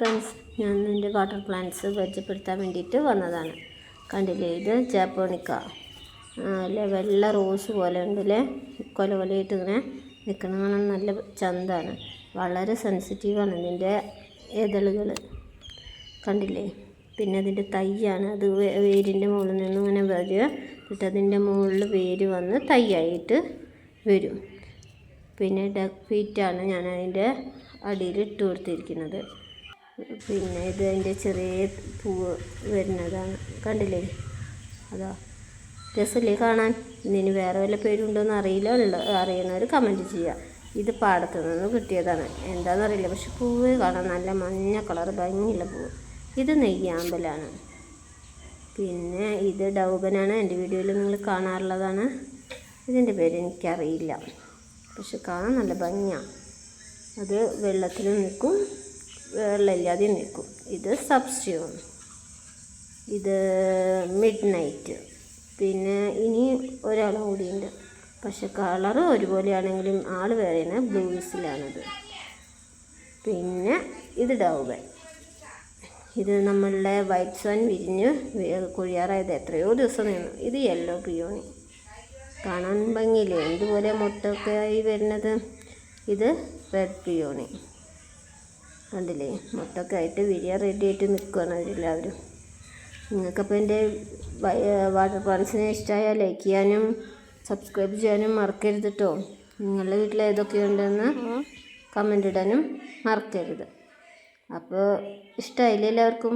Friends, ഞാൻ എൻ്റെ water plants പരിചയപ്പെടുത്താൻ വേണ്ടിയിട്ട് വന്നതാണ്. കണ്ടില്ലേ, ഇത് ജാപ്പോണിക്ക അല്ലേ, വെള്ള റോസ് പോലെ ഉണ്ടല്ലേ, കൊല കൊലയായിട്ട് ഇങ്ങനെ നിൽക്കണം. കാണാൻ നല്ല ചന്താണ്, വളരെ സെൻസിറ്റീവാണ് ഇതിൻ്റെ ഇതളുകൾ. കണ്ടില്ലേ, പിന്നെ അതിൻ്റെ തൈയാണ് അത്. വേരിൻ്റെ മുകളിൽ നിന്ന് ഇങ്ങനെ വരിക, എന്നിട്ട് അതിൻ്റെ മുകളിൽ വേര് വന്ന് തൈയായിട്ട് വരും. പിന്നെ ഡക്ക് ഫീറ്റാണ് ഞാൻ അതിൻ്റെ അടിയിൽ ഇട്ട് കൊടുത്തിരിക്കുന്നത്. പിന്നെ ഇത് അതിൻ്റെ ചെറിയ പൂവ് വരുന്നതാണ്. കണ്ടില്ലേ, അതാ രസമില്ലേ കാണാൻ. ഇതിന് വേറെ വല്ല പേരുണ്ടോയെന്ന് അറിയില്ല, അറിയുന്നവർ കമൻറ്റ് ചെയ്യുക. ഇത് പാടത്തു നിന്ന് കിട്ടിയതാണ്, എന്താണെന്നറിയില്ല, പക്ഷെ പൂവ് കാണാൻ നല്ല മഞ്ഞ കളർ ഭംഗിയുള്ള പൂവ്. ഇത് നെയ്യാമ്പലാണ്. പിന്നെ ഇത് ഡൗബനാണ്, എൻ്റെ വീഡിയോയിൽ നിങ്ങൾ കാണാറുള്ളതാണ്. ഇതിൻ്റെ പേര് എനിക്കറിയില്ല, പക്ഷെ കാണാൻ നല്ല ഭംഗിയാണ്. അത് വെള്ളത്തിൽ നിൽക്കും, വെള്ളമില്ലാതെ നിൽക്കും. ഇത് സബ്സ്റ്റ്യൂൺ, ഇത് മിഡ് നൈറ്റ്. പിന്നെ ഇനി ഒരാളും കൂടിയുണ്ട്, പക്ഷെ കളറ് ഒരുപോലെയാണെങ്കിലും ആൾ വേറെയാണ്, ബ്ലൂസിലാണത്. പിന്നെ ഇത് ഡൗബൻ. ഇത് നമ്മളുടെ വൈറ്റ് സ്വാൻ വിരിഞ്ഞ് കൊഴിയാറായത് എത്രയോ ദിവസം നിന്നു. ഇത് യെല്ലോ പിയോണി, കാണാൻ ഭംഗിയില്ലേ, ഇതുപോലെ മുട്ടൊക്കെ ആയി വരുന്നത്. ഇത് റെഡ് പിയോണി, കണ്ടില്ലേ, മുട്ടൊക്കെ ആയിട്ട് വിരിയാൻ റെഡി ആയിട്ട് നിൽക്കുകയാണ് അവരെല്ലാവരും. നിങ്ങൾക്കപ്പോൾ എൻ്റെ വാട്ടർ പ്ലാന്റ്സിനെ ഇഷ്ടമായാൽ ലൈക്ക് ചെയ്യാനും സബ്സ്ക്രൈബ് ചെയ്യാനും മറക്കരുത് കേട്ടോ. നിങ്ങളുടെ വീട്ടിൽ ഏതൊക്കെയുണ്ടെന്ന് കമൻ്റ് ഇടാനും മറക്കരുത്. അപ്പോൾ ഇഷ്ടമായില്ലേ എല്ലാവർക്കും?